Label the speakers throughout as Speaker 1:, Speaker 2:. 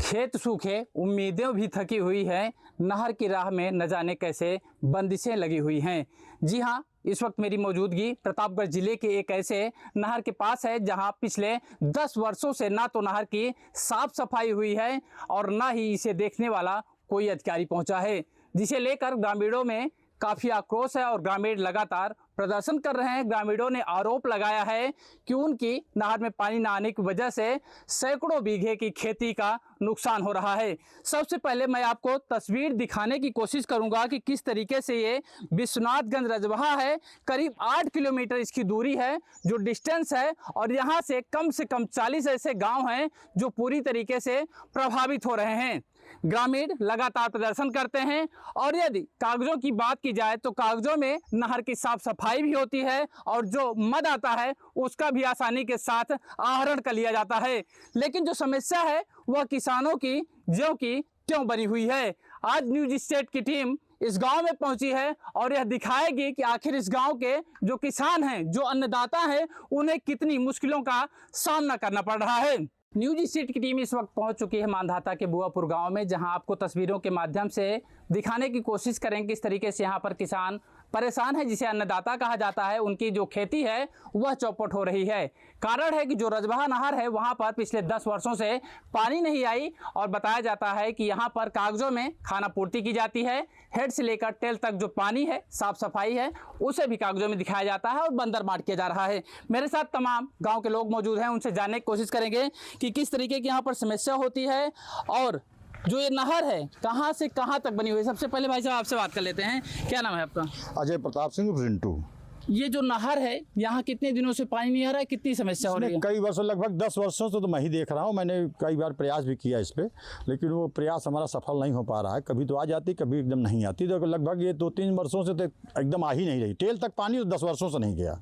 Speaker 1: खेत सूखे, उम्मीदें भी थकी हुई हैं, नहर की राह में न जाने कैसे बंदिशें लगी हुई हैं। जी हाँ, इस वक्त मेरी मौजूदगी प्रतापगढ़ जिले के एक ऐसे नहर के पास है जहां पिछले 10 वर्षों से ना तो नहर की साफ सफाई हुई है और ना ही इसे देखने वाला कोई अधिकारी पहुंचा है, जिसे लेकर ग्रामीणों में काफ़ी आक्रोश है और ग्रामीण लगातार प्रदर्शन कर रहे हैं। ग्रामीणों ने आरोप लगाया है कि उनकी नहर में पानी न आने की वजह से सैकड़ों बीघे की खेती का नुकसान हो रहा है। सबसे पहले मैं आपको तस्वीर दिखाने की कोशिश करूंगा कि किस तरीके से ये विश्वनाथगंज रजवाहा है। करीब 8 किलोमीटर इसकी दूरी है जो डिस्टेंस है, और यहाँ से कम 40 ऐसे गाँव हैं जो पूरी तरीके से प्रभावित हो रहे हैं। ग्रामीण लगातार प्रदर्शन करते हैं और यदि कागजों की बात की जाए तो कागजों में नहर की साफ सफाई भी होती है और जो मद आता है उसका भी आसानी के साथ आहरण कर लिया जाता है। लेकिन जो समस्या है वह किसानों की ज्यों की त्यों बनी हुई है। आज न्यूज स्टेट की टीम इस गांव में पहुंची है और यह दिखाएगी कि आखिर इस गांव के जो किसान हैं, जो अन्नदाता हैं, उन्हें कितनी मुश्किलों का सामना करना पड़ रहा है। न्यूज स्टेट की टीम इस वक्त पहुंच चुकी है मांधाता के बुआपुर गांव में, जहां आपको तस्वीरों के माध्यम से दिखाने की कोशिश करेंगे किस तरीके से यहां पर किसान परेशान है, जिसे अन्नदाता कहा जाता है। उनकी जो खेती है वह चौपट हो रही है। कारण है कि जो रजवाहा नहर है वहां पर पिछले 10 वर्षों से पानी नहीं आई और बताया जाता है कि यहां पर कागजों में खाना पूर्ति की जाती है। हेड से लेकर टेल तक जो पानी है, साफ सफाई है, उसे भी कागजों में दिखाया जाता है और बंदर बांट किया जा रहा है। मेरे साथ तमाम गाँव के लोग मौजूद हैं, उनसे जानने की कोशिश करेंगे कि किस तरीके की यहाँ पर समस्या होती है और जो ये नहर है कहाँ से कहाँ तक बनी हुई है। सबसे पहले भाई साहब आपसे बात कर लेते हैं, क्या नाम है आपका?
Speaker 2: अजय प्रताप सिंह रिंटू।
Speaker 1: ये जो नहर है यहाँ कितने दिनों से पानी नहीं आ रहा है, कितनी समस्या हो रही है?
Speaker 2: कई वर्षों, लगभग 10 वर्षों से तो मैं ही देख रहा हूँ। मैंने कई बार प्रयास भी किया इस पे, लेकिन वो प्रयास हमारा सफल नहीं हो पा रहा है। कभी तो आ जाती, कभी एकदम नहीं आती। तो लगभग ये 2-3 वर्षों से तो एकदम आ ही नहीं रही। टेल तक पानी तो 10 वर्षों से नहीं गया।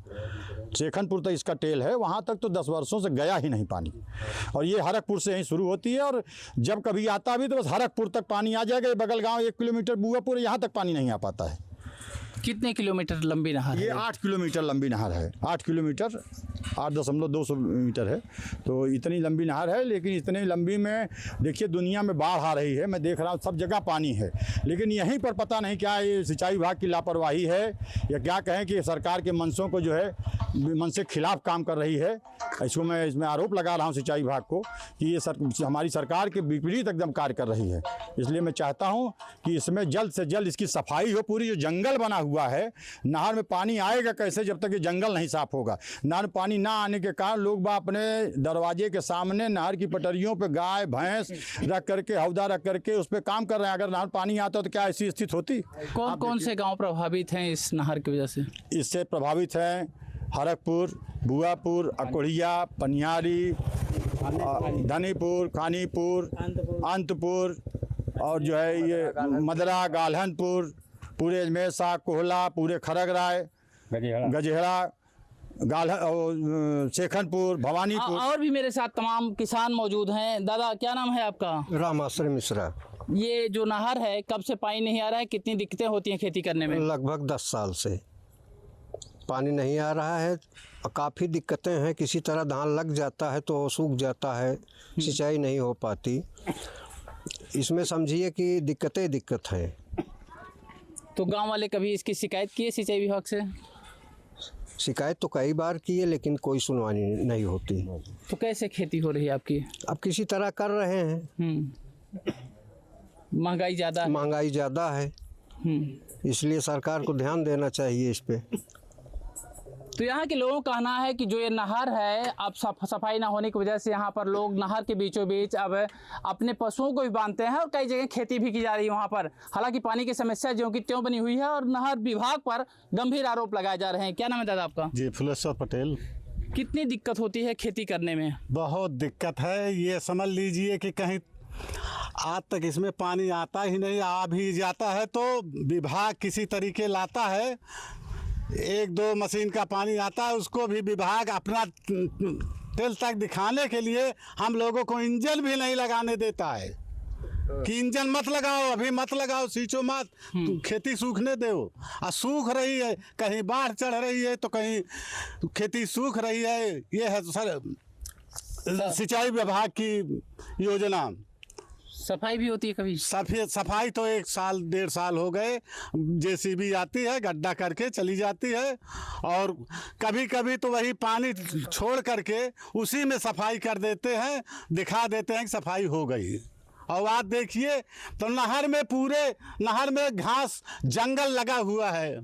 Speaker 2: शेखनपुर तक इसका टेल है, वहाँ तक तो 10 वर्षों से गया ही नहीं पानी। और ये हरकपुर से यहीं शुरू होती है और जब कभी आता भी तो बस हरकपुर तक पानी आ जाएगा। बगल गाँव 1 किलोमीटर बुआपुर, यहाँ तक पानी नहीं आ पाता है।
Speaker 1: कितने किलोमीटर लंबी नहर है?
Speaker 2: ये 8 किलोमीटर लंबी नहर है। 8 किलोमीटर 8.2 मीटर है। तो इतनी लंबी नहर है, लेकिन इतनी लंबी में देखिए दुनिया में बाढ़ आ रही है। मैं देख रहा हूँ सब जगह पानी है, लेकिन यहीं पर पता नहीं क्या ये सिंचाई विभाग की लापरवाही है या क्या कहें कि सरकार के मंशों को जो है मन से खिलाफ काम कर रही है। इसमें आरोप लगा रहा हूँ सिंचाई विभाग को कि ये हमारी सरकार के विपरीत एकदम कार्य कर रही है। इसलिए मैं चाहता हूँ कि इसमें जल्द से जल्द इसकी सफाई हो। पूरी जो जंगल बना हुआ है, नहर में पानी आएगा कैसे जब तक ये जंगल नहीं साफ होगा? नहर में पानी ना आने के कारण लोग अपने दरवाजे के सामने नहर की पटरियों पे गाय भैंस रख करके, हौदा रख करके उस पर काम कर रहे हैं। अगर नहर पानी आता तो क्या ऐसी स्थिति होती?
Speaker 1: कौन कौन से गाँव प्रभावित हैं इस नहर की वजह से?
Speaker 2: इससे प्रभावित हैं हरकपुर, बुआपुर, अकोढ़िया, पनियारी, धनीपुर, खानीपुर, अंतपुर और जो है ये मदरा, गालहनपुर, पूरे अजमेर, कोहला, पूरे खरगराय, गजेहरा, शेखनपुर, भवानीपुर।
Speaker 1: और भी मेरे साथ तमाम किसान मौजूद हैं। दादा क्या नाम है आपका?
Speaker 3: रामाश्रय मिश्रा।
Speaker 1: ये जो नहर है कब से पानी नहीं आ रहा है, कितनी दिक्कतें होती हैं खेती करने में?
Speaker 3: लगभग 10 साल से पानी नहीं आ रहा है। काफ़ी दिक्कतें हैं। किसी तरह धान लग जाता है तो सूख जाता है, सिंचाई नहीं हो पाती। इसमें समझिए कि दिक्कत है।
Speaker 1: तो गांव वाले कभी इसकी शिकायत की है सिंचाई विभाग से?
Speaker 3: शिकायत तो कई बार की है, लेकिन कोई सुनवाई नहीं होती।
Speaker 1: तो कैसे खेती हो रही है आपकी?
Speaker 3: अब किसी तरह कर रहे हैं।
Speaker 1: महंगाई
Speaker 3: ज़्यादा है, इसलिए सरकार को ध्यान देना चाहिए इस पे।
Speaker 1: तो यहाँ के लोगों का कहना है कि जो ये नहर है, अब सफाई ना होने की वजह से यहाँ पर लोग नहर के बीचों बीच अब अपने पशुओं को भी बांधते हैं और कई जगह खेती भी की जा रही है वहाँ पर। हालांकि पानी की समस्या ज्यों की त्यों बनी हुई है और नहर विभाग पर गंभीर आरोप लगाए जा रहे हैं। क्या नाम है दादा आपका?
Speaker 4: जी, फुलेश्वर पटेल।
Speaker 1: कितनी दिक्कत होती है खेती करने में?
Speaker 4: बहुत दिक्कत है। ये समझ लीजिए कि कहीं आज तक इसमें पानी आता ही नहीं। आ भी जाता है तो विभाग किसी तरीके लाता है। 1-2 मशीन का पानी आता है, उसको भी विभाग अपना टेल तक दिखाने के लिए हम लोगों को इंजन भी नहीं लगाने देता है कि इंजन मत लगाओ, अभी मत लगाओ, सींचो मत, खेती सूखने दो। और सूख रही है, कहीं बाढ़ चढ़ रही है तो कहीं खेती सूख रही है। ये है सर सिंचाई विभाग की योजना।
Speaker 1: सफाई भी होती है कभी?
Speaker 4: सफाई तो 1 साल 1.5 साल हो गए। जेसीबी आती है, गड्ढा करके चली जाती है, और कभी कभी तो वही पानी छोड़ करके उसी में सफाई कर देते हैं, दिखा देते हैं कि सफाई हो गई। और आज देखिए तो पूरे नहर में घास जंगल लगा हुआ है,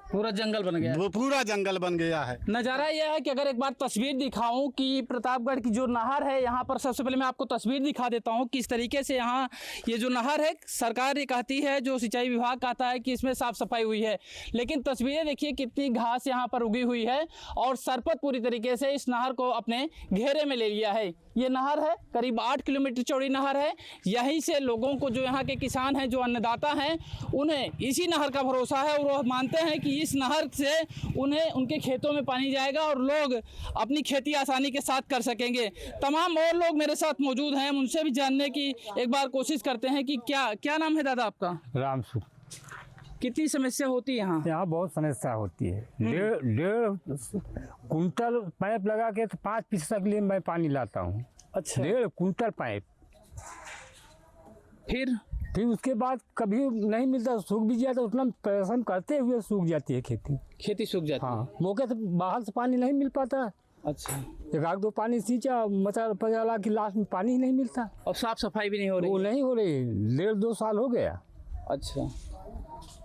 Speaker 1: पूरा जंगल बन गया है।
Speaker 4: वो पूरा जंगल बन गया है।
Speaker 1: नज़ारा यह है कि अगर एक बार तस्वीर दिखाऊं कि प्रतापगढ़ की जो नहर है, यहाँ पर सबसे पहले मैं आपको तस्वीर दिखा देता हूँ किस तरीके से यहाँ ये जो नहर है, सरकार ये कहती है, जो सिंचाई विभाग कहता है कि इसमें साफ सफाई हुई है, लेकिन तस्वीरें देखिए कितनी घास यहाँ पर उगी हुई है और सरपत पूरी तरीके से इस नहर को अपने घेरे में ले लिया है। ये नहर है, करीब 8 किलोमीटर चौड़ी नहर है। यहीं से लोगों को, जो यहाँ के किसान हैं, जो अन्नदाता हैं, उन्हें इसी नहर का भरोसा है और वो मानते हैं कि इस नहर से उन्हें उनके खेतों में पानी जाएगा और लोग अपनी खेती आसानी के साथ कर सकेंगे। तमाम और लोग मेरे साथ मौजूद हैं, उनसे भी जानने की एक बार कोशिश करते हैं कि क्या नाम है दादा आपका?
Speaker 5: राम सुख।
Speaker 1: कितनी समस्या होती है यहाँ?
Speaker 5: यहाँ बहुत समस्या होती है। 1.5 कुंटल पाइप लगा के तो 5 पीस के लिए मैं पानी लाता हूँ।
Speaker 1: अच्छा।
Speaker 5: 1.5 कुंटल पाइप। फिर उसके बाद कभी नहीं मिलता, सूख भी जाता, उतना परिश्रम करते हुए सूख जाती है खेती
Speaker 1: सूख जाती है।
Speaker 5: हाँ, मौके से बाहर से पानी नहीं मिल पाता।
Speaker 1: अच्छा।
Speaker 5: 1-2 पानी सींचा, मचा पजाला कि लास्ट में पानी ही नहीं मिलता
Speaker 1: और साफ सफाई भी नहीं हो रही?
Speaker 5: वो नहीं हो रही, 1.5-2 साल हो गया।
Speaker 1: अच्छा,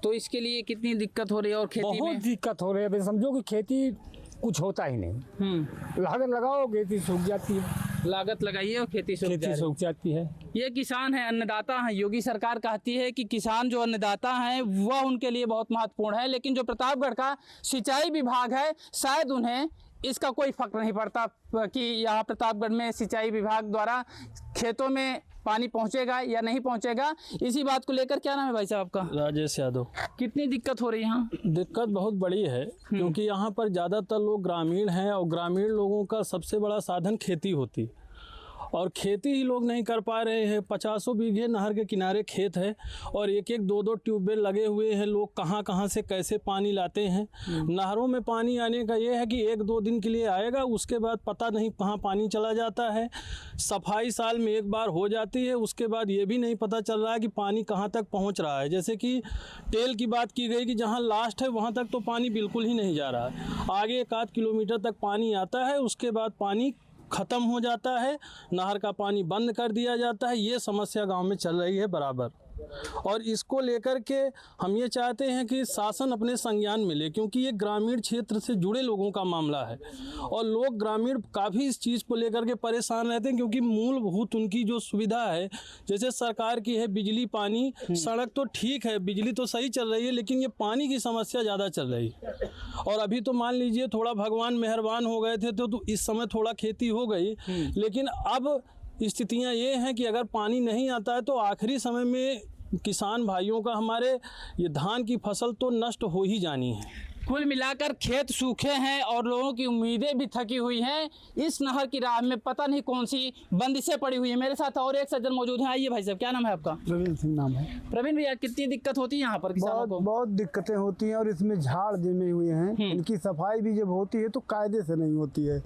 Speaker 1: तो इसके लिए कितनी दिक्कत हो रही है? और खेती
Speaker 5: बहुत दिक्कत हो रही है। समझो कि खेती कुछ होता ही नहीं। लागत लगाओ, खेती सूख जाती है।
Speaker 1: लागत लगाइए और खेती
Speaker 5: सूख जाती है।
Speaker 1: ये किसान है, अन्नदाता हैं। योगी सरकार कहती है कि किसान जो अन्नदाता हैं वह उनके लिए बहुत महत्वपूर्ण है, लेकिन जो प्रतापगढ़ का सिंचाई विभाग है, शायद उन्हें इसका कोई फर्क नहीं पड़ता कि यहाँ प्रतापगढ़ में सिंचाई विभाग द्वारा खेतों में पानी पहुँचेगा या नहीं पहुँचेगा। इसी बात को लेकर, क्या नाम है भाई साहब आपका?
Speaker 6: राजेश यादव।
Speaker 1: कितनी दिक्कत हो रही है यहाँ?
Speaker 6: दिक्कत बहुत बड़ी है, क्योंकि यहाँ पर ज़्यादातर लोग ग्रामीण हैं और ग्रामीण लोगों का सबसे बड़ा साधन खेती होती है, और खेती ही लोग नहीं कर पा रहे हैं। 50 बीघे नहर के किनारे खेत है और 1-1, 2-2 ट्यूबवेल लगे हुए हैं। लोग कहाँ से कैसे पानी लाते हैं। नहरों में पानी आने का ये है कि 1-2 दिन के लिए आएगा, उसके बाद पता नहीं कहाँ पानी चला जाता है। सफाई साल में 1 बार हो जाती है, उसके बाद ये भी नहीं पता चल रहा है कि पानी कहाँ तक पहुँच रहा है। जैसे कि टेल की बात की गई कि जहाँ लास्ट है वहाँ तक तो पानी बिल्कुल ही नहीं जा रहा है। आगे 1-8 किलोमीटर तक पानी आता है, उसके बाद पानी ख़त्म हो जाता है, नहर का पानी बंद कर दिया जाता है। ये समस्या गांव में चल रही है बराबर, और इसको लेकर के हम ये चाहते हैं कि शासन अपने संज्ञान में ले, क्योंकि ये ग्रामीण क्षेत्र से जुड़े लोगों का मामला है और लोग ग्रामीण काफ़ी इस चीज़ को लेकर के परेशान रहते हैं, क्योंकि मूलभूत उनकी जो सुविधा है, जैसे सरकार की है बिजली पानी, सड़क तो ठीक है, बिजली तो सही चल रही है, लेकिन ये पानी की समस्या ज़्यादा चल रही है। और अभी तो मान लीजिए थोड़ा भगवान मेहरबान हो गए थे तो इस समय थोड़ा खेती हो गई, लेकिन अब स्थितियां ये हैं कि अगर पानी नहीं आता है तो आखिरी समय में किसान भाइयों का, हमारे ये धान की फसल तो नष्ट हो ही जानी है।
Speaker 1: कुल मिलाकर खेत सूखे हैं और लोगों की उम्मीदें भी थकी हुई हैं। इस नहर की राह में पता नहीं कौन सी बंदिशें पड़ी हुई हैं। मेरे साथ और एक सज्जन मौजूद हैं। आइए भाई साहब, क्या नाम है आपका?
Speaker 7: प्रवीण सिंह नाम है।
Speaker 1: प्रवीण भैया, कितनी दिक्कत होती है यहाँ पर किसानों को?
Speaker 7: बहुत दिक्कतें होती हैं और इसमें झाड़ जमे हुए हैं। इनकी सफाई भी जब होती है तो कायदे से नहीं होती है,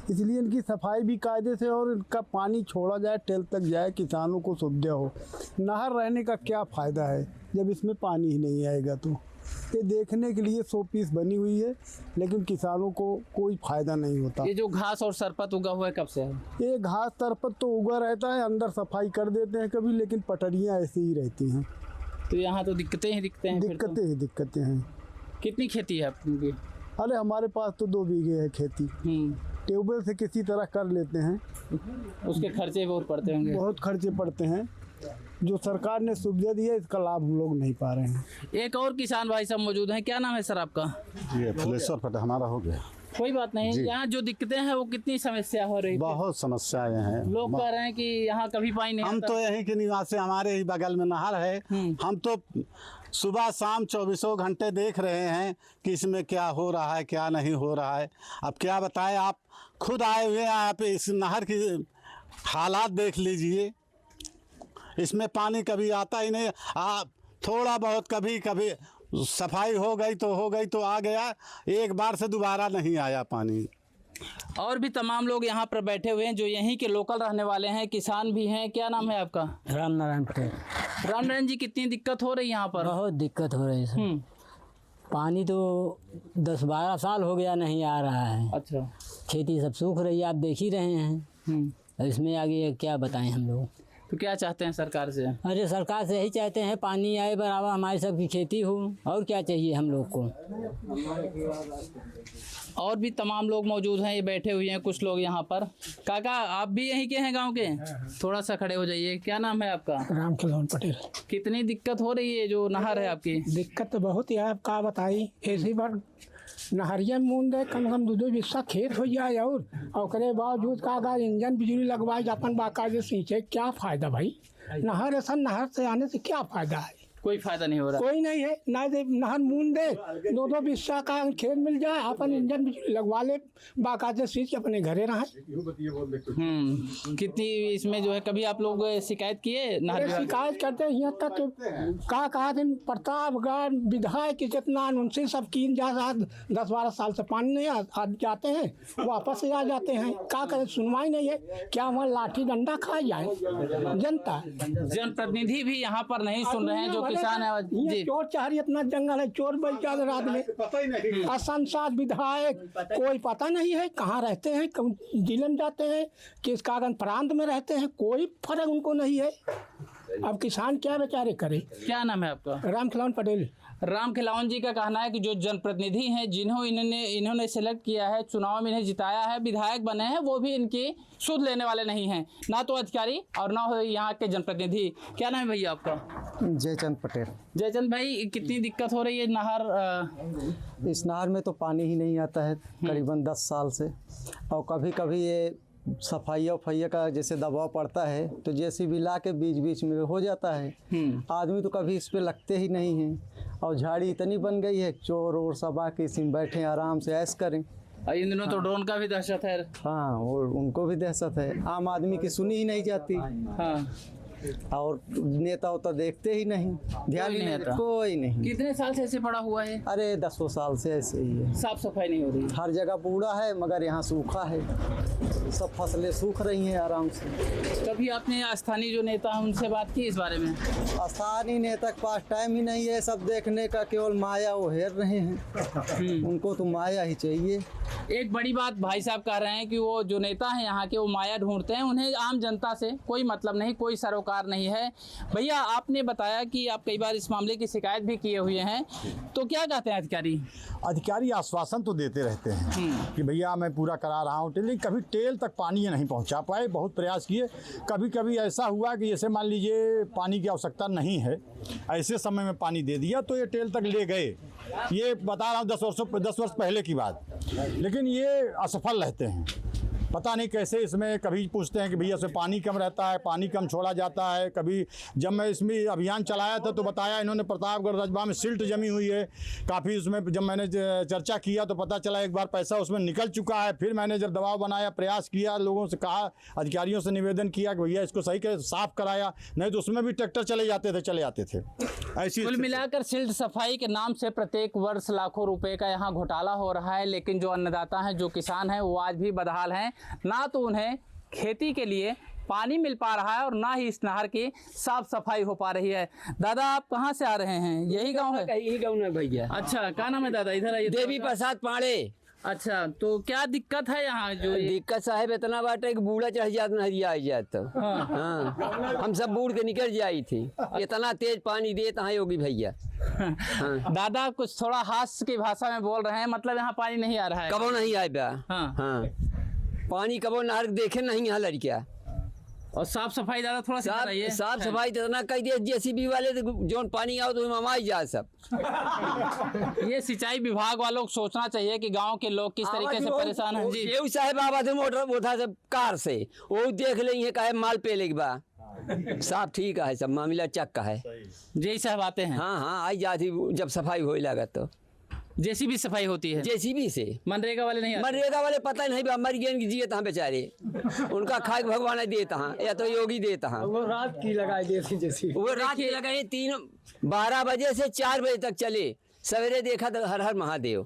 Speaker 7: इसलिए इनकी सफाई भी कायदे से और इनका पानी छोड़ा जाए, टेल तक जाए, किसानों को सुविधा हो। नहर रहने का क्या फ़ायदा है जब इसमें पानी ही नहीं आएगा? तो ये देखने के लिए 100 पीस बनी हुई है, लेकिन किसानों को कोई फ़ायदा नहीं होता।
Speaker 1: ये जो घास और सरपत उगा हुआ है कब से है?
Speaker 7: ये घास सरपत तो उगा रहता है, अंदर सफाई कर देते हैं कभी, लेकिन पटरियाँ ऐसी ही रहती हैं।
Speaker 1: तो यहाँ तो दिक्कतें ही दिखते हैं।
Speaker 7: दिक्कतें हैं।
Speaker 1: कितनी खेती है आपकी?
Speaker 7: अरे हमारे पास तो 2 बीघे है खेती। ट्यूबवेल से किसी तरह कर लेते हैं,
Speaker 1: उसके खर्चे बहुत पड़ते होंगे।
Speaker 7: बहुत खर्चे पड़ते हैं। जो सरकार ने सुविधा दी है इसका लाभ हम लोग नहीं पा रहे हैं।
Speaker 1: एक और किसान भाई साहब मौजूद हैं। क्या नाम है सर आपका?
Speaker 2: ये फुलेश्वर पटेल। हमारा हो गया।
Speaker 1: कोई बात नहीं। यहाँ जो दिक्कतें हैं वो कितनी समस्या हो रही है?
Speaker 2: बहुत समस्याएं हैं।
Speaker 1: लोग कह रहे हैं कि यहाँ कभी पानी नहीं
Speaker 4: हम
Speaker 1: आता।
Speaker 4: तो यहीं के निवासी, हमारे ही बगल में नहर है। हम तो सुबह शाम 24 घंटे देख रहे हैं कि इसमें क्या हो रहा है, क्या नहीं हो रहा है। अब क्या बताएं, आप खुद आए हुए हैं यहाँ पे, इस नहर की हालात देख लीजिए। इसमें पानी कभी आता ही नहीं। आप थोड़ा बहुत कभी सफाई हो गई तो आ गया, एक बार से दोबारा नहीं आया पानी।
Speaker 1: और भी तमाम लोग यहाँ पर बैठे हुए हैं जो यहीं के लोकल रहने वाले हैं, किसान भी हैं। क्या नाम है आपका?
Speaker 5: राम नारायण पटेल।
Speaker 1: राम नारायण जी, कितनी दिक्कत हो रही है यहाँ पर?
Speaker 5: बहुत दिक्कत हो रही है सर। पानी तो 10-12 साल हो गया नहीं आ रहा है।
Speaker 1: अच्छा।
Speaker 5: खेती सब सूख रही है, आप देख ही रहे हैं। इसमें आगे क्या बताएं हम लोग।
Speaker 1: तो क्या चाहते हैं सरकार से?
Speaker 5: अरे सरकार से यही चाहते हैं पानी आए, बराबर हमारी सबकी खेती हो, और क्या चाहिए हम लोग को।
Speaker 1: और भी तमाम लोग मौजूद हैं, ये बैठे हुए हैं कुछ लोग यहाँ पर। काका, आप भी यहीं के हैं गांव के? थोड़ा सा खड़े हो जाइए। क्या नाम है आपका?
Speaker 8: रामखिलौन पटेल।
Speaker 1: कितनी दिक्कत हो रही है जो नहर है आपकी?
Speaker 8: दिक्कत तो बहुत है, आप का बताई। ऐसी बार नहरिया में मूंद दे, कम से कम 2-2 बिस्सा खेत हो जाए और ओकरे बावजूद का इंजन बिजली लगवाए अपन बाकायदे सींचे, क्या फ़ायदा भाई? नहर ऐसा, नहर से आने से क्या फ़ायदा है?
Speaker 1: कोई फायदा नहीं हो रहा।
Speaker 8: कोई नहीं है ना। दे नहर मूंद दे, 2-2 बिस्सा का खेत मिल जाए, अपन इंजन बिजली लगवा ले, बाकायदे सींच अपने घरे रहे।
Speaker 1: कितनी इसमें जो है, कभी आप लोग शिकायत किए नहर विभाग?
Speaker 8: शिकायत करते हैं यहाँ तक का कहा दिन प्रतापगढ़ विधायक की जितना उनसे सब की जा 10-12 साल से पानी नहीं आ जाते हैं, वापस से आ जाते हैं। क्या करें, सुनवाई नहीं है। क्या वहाँ लाठी डंडा खाए जाए जनता?
Speaker 1: जनप्रतिनिधि भी यहाँ पर नहीं सुन रहे हैं, जो किसान है जी।
Speaker 8: चोर चाहरी अपना जंगल है, चोर बल जाते रात में। असंसाद विधायक कोई पता नहीं है, कहाँ रहते हैं, जिले में जाते हैं, किस कागज प्रांत में रहते हैं, कोई फर्क उनको नहीं है। अब किसान क्या बेचारे करे।
Speaker 1: क्या नाम है आपका?
Speaker 8: रामखिलौन पटेल।
Speaker 1: राम खिलावन जी का कहना है कि जो जनप्रतिनिधि हैं, जिन्हों इन्होंने सेलेक्ट किया है, चुनाव में इन्हें जिताया है, विधायक बने हैं, वो भी इनकी सुध लेने वाले नहीं हैं, ना तो अधिकारी और ना हो यहाँ के जनप्रतिनिधि। क्या नाम है भैया आपका?
Speaker 9: जयचंद पटेल।
Speaker 1: जयचंद भाई, कितनी दिक्कत हो रही है नहर?
Speaker 9: इस नहर में तो पानी ही नहीं आता है करीबन 10 साल से, और कभी कभी ये सफाइया उफाइया का जैसे दबाव पड़ता है तो जेसीबी ला के बीच बीच में हो जाता है। आदमी तो कभी इस पे लगते ही नहीं हैं, और झाड़ी इतनी बन गई है, चोर और सब आके इसी बैठे आराम से ऐश करें।
Speaker 1: इन दिनों तो ड्रोन का भी दहशत है।
Speaker 9: हाँ, और उनको भी दहशत है, आम आदमी की सुनी ही नहीं जाती।
Speaker 1: हाँ।
Speaker 9: और नेता उता देखते ही नहीं, ध्यान ही नहीं देता, कोई नहीं।
Speaker 1: कितने साल से ऐसे पड़ा हुआ है?
Speaker 9: अरे 10 साल से ऐसे ही है।
Speaker 1: साफ सफाई नहीं हो रही?
Speaker 9: हर जगह बूढ़ा है, मगर यहाँ सूखा है, सब फसलें सूख रही हैं आराम से।
Speaker 1: कभी आपने स्थानीय जो नेता हैं उनसे बात की इस बारे में?
Speaker 9: स्थानीय नेता के पास टाइम ही नहीं है सब देखने का, केवल माया वो हेर रहे हैं। उनको तो माया ही चाहिए।
Speaker 1: एक बड़ी बात भाई साहब कह रहे हैं कि वो जो नेता हैं यहाँ के, वो माया ढूंढते हैं, उन्हें आम जनता से कोई मतलब नहीं, कोई सरोकार नहीं है। भैया, आपने बताया कि आप कई बार इस मामले की शिकायत भी किए हुए हैं, तो क्या कहते हैं अधिकारी?
Speaker 2: अधिकारी आश्वासन तो देते रहते हैं कि भैया मैं पूरा करा रहा हूँ, लेकिन कभी टेल तक पानी ये नहीं पहुँचा पाए। बहुत प्रयास किए, कभी कभी ऐसा हुआ कि जैसे मान लीजिए पानी की आवश्यकता नहीं है, ऐसे समय में पानी दे दिया तो ये टेल तक ले गए। ये बता रहा हूँ 10 वर्ष पहले की बात, लेकिन ये असफल रहते हैं। पता नहीं कैसे। इसमें कभी पूछते हैं कि भैया इसमें पानी कम रहता है, पानी कम छोड़ा जाता है। कभी जब मैं इसमें अभियान चलाया था तो बताया इन्होंने प्रतापगढ़ रजबा में सिल्ट जमी हुई है काफ़ी, उसमें जब मैंने चर्चा किया तो पता चला एक बार पैसा उसमें निकल चुका है। फिर मैंने जब दबाव बनाया, प्रयास किया, लोगों से कहा, अधिकारियों से निवेदन किया कि भैया इसको सही कर साफ कराया, नहीं तो उसमें भी ट्रैक्टर चले जाते थे। ऐसी
Speaker 1: कुल मिलाकर सिल्ट सफाई के नाम से प्रत्येक वर्ष लाखों रुपए का यहाँ घोटाला हो रहा है, लेकिन जो अन्नदाता हैं, जो किसान हैं, वो आज भी बदहाल हैं। ना तो उन्हें खेती के लिए पानी मिल पा रहा है और ना ही इस नहर की साफ सफाई हो पा रही है। दादा, आप कहाँ से आ रहे हैं? यही गांव है?
Speaker 5: यही गाँव है भैया।
Speaker 1: अच्छा, क्या नाम है दादा? इधर आइए।
Speaker 5: देवी प्रसाद पाड़े।
Speaker 1: अच्छा, तो क्या दिक्कत है यहाँ? जो
Speaker 5: दिक्कत साहब इतना बाटे कि बूढ़ा चढ़ जाता, नहरिया आ जाता। हाँ, हम सब बूढ़ के निकल जाई थी, इतना तेज पानी देता है योगी भैया।
Speaker 1: हाँ। दादा, कुछ थोड़ा हास्य की भाषा में बोल रहे हैं, मतलब यहाँ पानी नहीं आ रहा है?
Speaker 5: कबो नहीं आए बा।
Speaker 1: हाँ।
Speaker 5: हाँ, पानी कबो नहर देखे नहीं यहाँ लड़किया।
Speaker 1: और साफ सफाई दादा थोड़ा सा बताइए।
Speaker 5: साफ सफाई तो इतना कह दिया जेसीबी वाले जो पानी आओ तो ममाई जा सब।
Speaker 1: ये सिंचाई विभाग वालों को सोचना चाहिए कि गांव के लोग किस तरीके से परेशान हैं। जी,
Speaker 5: शेव साहब आवा थे मोटर उठा से कार से, वो देख लेंगे काहे माल पे लेके बा। साफ ठीक है, सब मामला चक का है।
Speaker 1: जी साहब आते हैं?
Speaker 5: हाँ, आई जाती जब सफाई हो लगा तो।
Speaker 1: जेसीबी सफाई होती है?
Speaker 5: जेसीबी से।
Speaker 1: मनरेगा वाले नहीं आते?
Speaker 5: मनरेगा वाले पता नहीं मर गए जिए तहाँ बेचारे, उनका खाए भगवान देता हाँ, या तो योगी देता हाँ।
Speaker 8: वो रात की लगाई देती जैसी,
Speaker 5: वो रात की लगाए 12 बजे से 4 बजे तक चले। सवेरे देखा तो हर हर महादेव,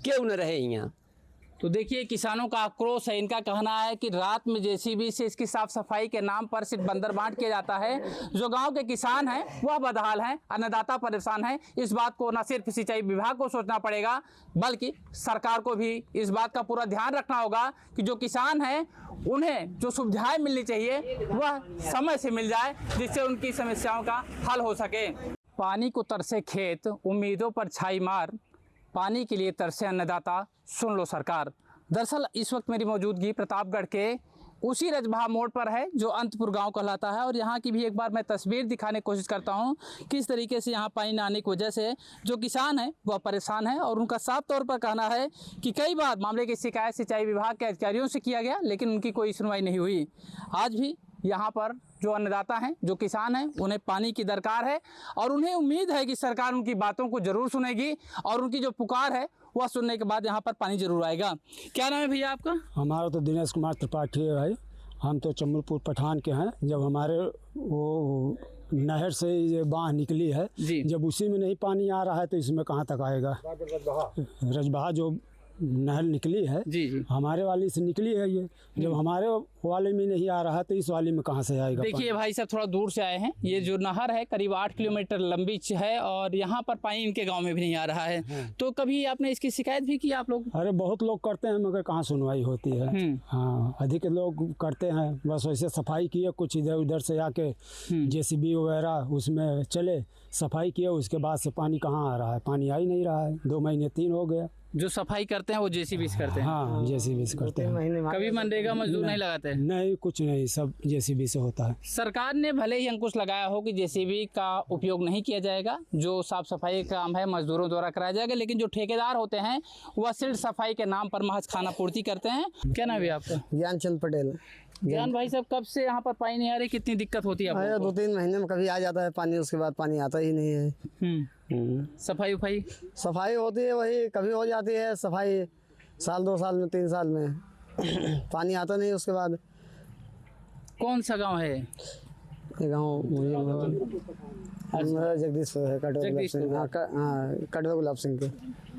Speaker 5: क्यों न रहे यहाँ।
Speaker 1: तो देखिए किसानों का आक्रोश है। इनका कहना है कि रात में जेसीबी से इसकी साफ सफाई के नाम पर सिर्फ बंदर बांट किया जाता है। जो गांव के किसान हैं वह बदहाल हैं, अन्नदाता परेशान हैं। इस बात को न सिर्फ सिंचाई विभाग को सोचना पड़ेगा बल्कि सरकार को भी इस बात का पूरा ध्यान रखना होगा कि जो किसान हैं उन्हें जो सुविधाएं मिलनी चाहिए वह समय से मिल जाए, जिससे उनकी समस्याओं का हल हो सके। पानी को तरसे खेत, उम्मीदों पर छाई मार, पानी के लिए तरसे अन्नदाता, सुन लो सरकार। दरअसल इस वक्त मेरी मौजूदगी प्रतापगढ़ के उसी रजबहा मोड़ पर है जो अंतपुर गांव कहलाता है, और यहाँ की भी एक बार मैं तस्वीर दिखाने की कोशिश करता हूँ किस तरीके से यहाँ पानी न आने की वजह से जो किसान हैं वह परेशान है। और उनका साफ तौर पर कहना है कि कई बार मामले की शिकायत सिंचाई विभाग के अधिकारियों से किया गया लेकिन उनकी कोई सुनवाई नहीं हुई। आज भी यहाँ पर जो अन्नदाता हैं, जो किसान हैं, उन्हें पानी की दरकार है और उन्हें उम्मीद है कि सरकार उनकी बातों को ज़रूर सुनेगी और उनकी जो पुकार है वह सुनने के बाद यहाँ पर पानी जरूर आएगा। क्या नाम है भैया आपका?
Speaker 7: हमारा तो दिनेश कुमार त्रिपाठी है भाई। हम तो चम्बलपुर पठान के हैं। जब हमारे वो नहर से ये बांह निकली है, जब उसी में नहीं पानी आ रहा है तो इसमें कहाँ तक आएगा? रजबहा जो नहर निकली है हमारे वाली से निकली है, ये जब हमारे वाले में नहीं आ रहा है तो इस वाले में कहाँ से आएगा?
Speaker 1: देखिए भाई साहब थोड़ा दूर से आए हैं। ये जो नहर है करीब 8 किलोमीटर लंबी है और यहाँ पर पानी इनके गांव में भी नहीं आ रहा है। तो कभी आपने इसकी शिकायत भी की आप लोग?
Speaker 7: अरे बहुत लोग करते हैं मगर कहाँ सुनवाई होती है। हाँ, अधिक लोग करते हैं। बस वैसे सफाई किए, कुछ इधर उधर से आके जेसीबी वगैरह उसमें चले, सफाई किए, उसके बाद से पानी कहाँ आ रहा है? पानी आ ही नहीं रहा है। 2 महीने 3 हो गया।
Speaker 1: जो सफाई करते हैं वो जेसीबी से करते हैं?
Speaker 7: हाँ, जेसीबी से करते हैं।
Speaker 1: कभी मनरेगा मजदूर नहीं लगाते?
Speaker 7: नहीं, कुछ नहीं, सब जेसीबी से होता है।
Speaker 1: सरकार ने भले ही अंकुश लगाया हो कि जेसीबी का उपयोग नहीं किया जाएगा, जो साफ सफाई का काम है मजदूरों द्वारा कराया जाएगा, लेकिन जो ठेकेदार होते हैं वह सिर्फ सफाई के नाम पर महज खाना पूर्ति करते हैं। क्या नाम है आपका?
Speaker 10: ज्ञानचंद पटेल।
Speaker 1: ज्ञान भाई साहब, कब से यहाँ पर पानी नहीं आ रही, कितनी दिक्कत होती है?
Speaker 10: 2-3 महीने में कभी आ जाता है पानी, उसके बाद पानी आता ही नहीं है।
Speaker 1: सफाई
Speaker 10: सफाई होती है, वही कभी हो जाती है सफाई, साल 2 साल में 3 साल में पानी आता नहीं। उसके बाद
Speaker 1: कौन सा गांव है?
Speaker 10: ये गाँव जगदीशपुर है, कटवा गुलाब सिंह के।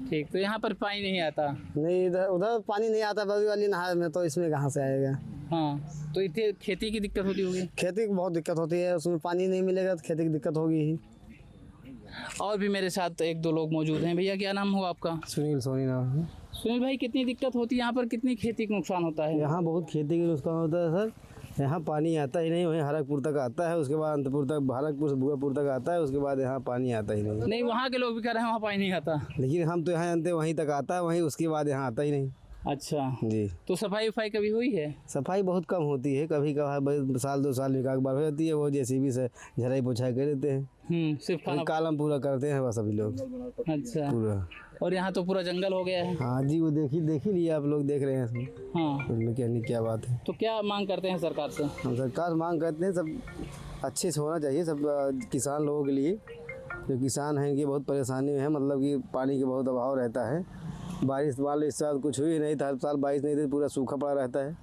Speaker 1: ठीक, तो यहाँ पर पानी नहीं आता?
Speaker 10: नहीं, उधर पानी नहीं आता बगी वाली नहर में, तो इसमें कहाँ से आएगा?
Speaker 1: हाँ, तो इतने खेती की दिक्कत होती होगी?
Speaker 10: खेती की बहुत दिक्कत होती है, उसमें पानी नहीं मिलेगा तो खेती की दिक्कत होगी ही।
Speaker 1: और भी मेरे साथ 1-2 लोग मौजूद हैं। भैया क्या नाम हो आपका?
Speaker 10: सुनील सोनी नाम है।
Speaker 1: सुनील भाई, कितनी दिक्कत होती है यहाँ पर, कितनी खेती का नुकसान होता है?
Speaker 10: यहाँ बहुत खेती का नुकसान होता है सर। यहाँ पानी आता ही नहीं, वहीं हरकपुर तक आता है, उसके बाद अंतपुर तक, हरकपुर से बुआपुर तक आता है, उसके बाद यहाँ पानी आता ही नहीं।
Speaker 1: नहीं, वहाँ के लोग भी कह रहे हैं वहाँ पानी नहीं आता,
Speaker 10: लेकिन हम तो यहाँ जानते वहीं तक आता है, वहीं उसके बाद यहाँ आता ही नहीं।
Speaker 1: अच्छा
Speaker 10: जी।
Speaker 1: तो सफाई वफाई कभी हुई है?
Speaker 10: सफाई बहुत कम होती है, कभी कभार साल 2 साल में एक बार हो जाती है। वो जेसीबी से झराई पोछाई कर देते हैं,
Speaker 1: सिर्फ खाना
Speaker 10: कालम पूरा करते हैं बस अभी लोग।
Speaker 1: अच्छा,
Speaker 10: पूरा।
Speaker 1: और यहाँ तो पूरा जंगल हो गया है।
Speaker 10: हाँ जी, वो देख ही लिए आप लोग, देख रहे हैं।
Speaker 1: हाँ,
Speaker 10: उसमें कहने क्या बात है।
Speaker 1: तो क्या मांग करते हैं सरकार से?
Speaker 10: हम सरकार मांग करते हैं सब अच्छे से होना चाहिए, सब किसान लोगों के लिए। जो किसान हैं कि बहुत परेशानी में है, मतलब कि पानी का बहुत अभाव रहता है। बारिश वाले इस साल कुछ हुई नहीं था, हर साल बारिश नहीं थी, पूरा सूखा पड़ा रहता है,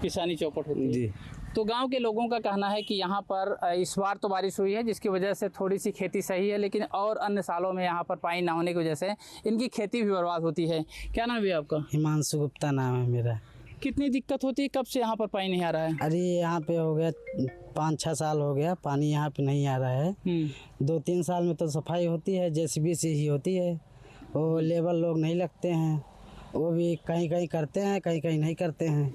Speaker 1: किसानी चौपट होती है।
Speaker 10: जी।
Speaker 1: तो गांव के लोगों का कहना है कि यहाँ पर इस बार तो बारिश हुई है जिसकी वजह से थोड़ी सी खेती सही है, लेकिन और अन्य सालों में यहाँ पर पानी ना होने की वजह से इनकी खेती भी बर्बाद होती है। क्या नाम है आपका?
Speaker 11: हिमांशु गुप्ता नाम है मेरा।
Speaker 1: कितनी दिक्कत होती है, कब से यहाँ पर पानी नहीं आ रहा है?
Speaker 11: अरे यहाँ पे हो गया 5-6 साल हो गया, पानी यहाँ पे नहीं आ रहा है। 2-3 साल में तो सफाई होती है, जेसीबी से ही होती है। वो लेबर लोग नहीं लगते हैं, वो भी कहीं कहीं करते हैं, कहीं कहीं नहीं करते हैं,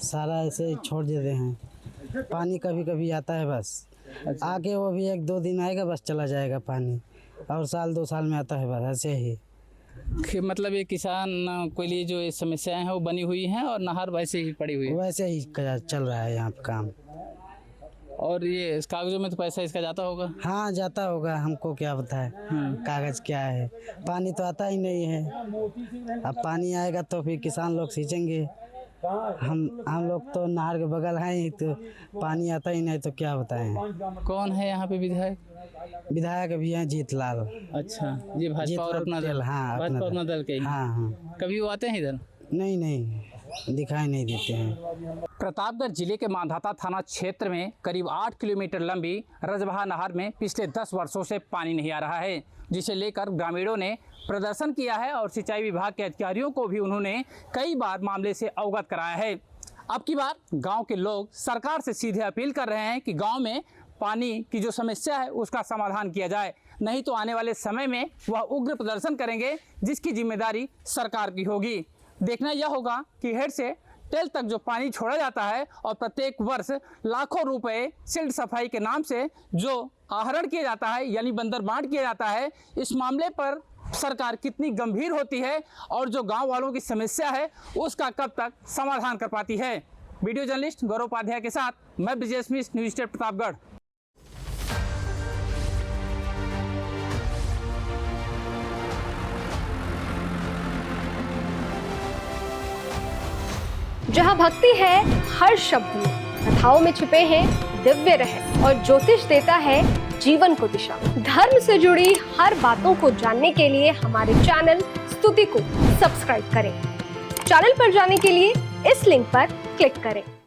Speaker 11: सारा ऐसे छोड़ देते हैं। पानी कभी कभी आता है बस।
Speaker 1: अच्छा।
Speaker 11: आके वो भी 1-2 दिन आएगा बस चला जाएगा पानी, और साल 2 साल में आता है बस, ऐसे ही।
Speaker 1: मतलब ये किसान के लिए जो ये समस्याएं हैं वो बनी हुई हैं और नहर वैसे ही पड़ी हुई है?
Speaker 11: वैसे ही चल रहा है यहाँ पे काम।
Speaker 1: और ये इस कागजों में तो पैसा इसका जाता होगा?
Speaker 11: हाँ, जाता होगा, हमको क्या पता है कागज क्या है। पानी तो आता ही नहीं है, अब पानी आएगा तो फिर किसान लोग सींचेंगे। हम लोग तो नहर के बगल हैं, तो पानी आता ही नहीं तो क्या बताएं।
Speaker 1: कौन है यहाँ पे विधायक?
Speaker 11: विधायक भी हैं जीतलाल।
Speaker 1: अच्छा, ये भाजपा और अपना दल?
Speaker 11: हाँ,
Speaker 1: भाजपा अपना दल के ही?
Speaker 11: हाँ हाँ।
Speaker 1: कभी वो आते हैं इधर?
Speaker 11: नहीं, दिखाई नहीं देते हैं।
Speaker 1: प्रतापगढ़ जिले के मांधाता थाना क्षेत्र में करीब 8 किलोमीटर लंबी रजबहा नहर में पिछले 10 वर्षों से पानी नहीं आ रहा है, जिसे लेकर ग्रामीणों ने प्रदर्शन किया है और सिंचाई विभाग के अधिकारियों को भी उन्होंने कई बार मामले से अवगत कराया है। अब की बार गांव के लोग सरकार से सीधे अपील कर रहे हैं कि गांव में पानी की जो समस्या है उसका समाधान किया जाए, नहीं तो आने वाले समय में वह उग्र प्रदर्शन करेंगे, जिसकी जिम्मेदारी सरकार की होगी। देखना यह होगा कि हेड से टेल तक जो पानी छोड़ा जाता है और प्रत्येक वर्ष लाखों रुपए सिल्ट सफाई के नाम से जो आहरण किया जाता है यानी बंदर बांट किया जाता है, इस मामले पर सरकार कितनी गंभीर होती है और जो गांव वालों की समस्या है उसका कब तक समाधान कर पाती है। वीडियो जर्नलिस्ट गौरव उपाध्याय के साथ मैं ब्रिजेश मिश्र, न्यूज़ स्टेट प्रतापगढ़।
Speaker 12: जहाँ भक्ति है हर शब्द में, कथाओं में छुपे हैं दिव्य रहस्य और ज्योतिष देता है जीवन को दिशा। धर्म से जुड़ी हर बातों को जानने के लिए हमारे चैनल स्तुति को सब्सक्राइब करें। चैनल पर जाने के लिए इस लिंक पर क्लिक करें।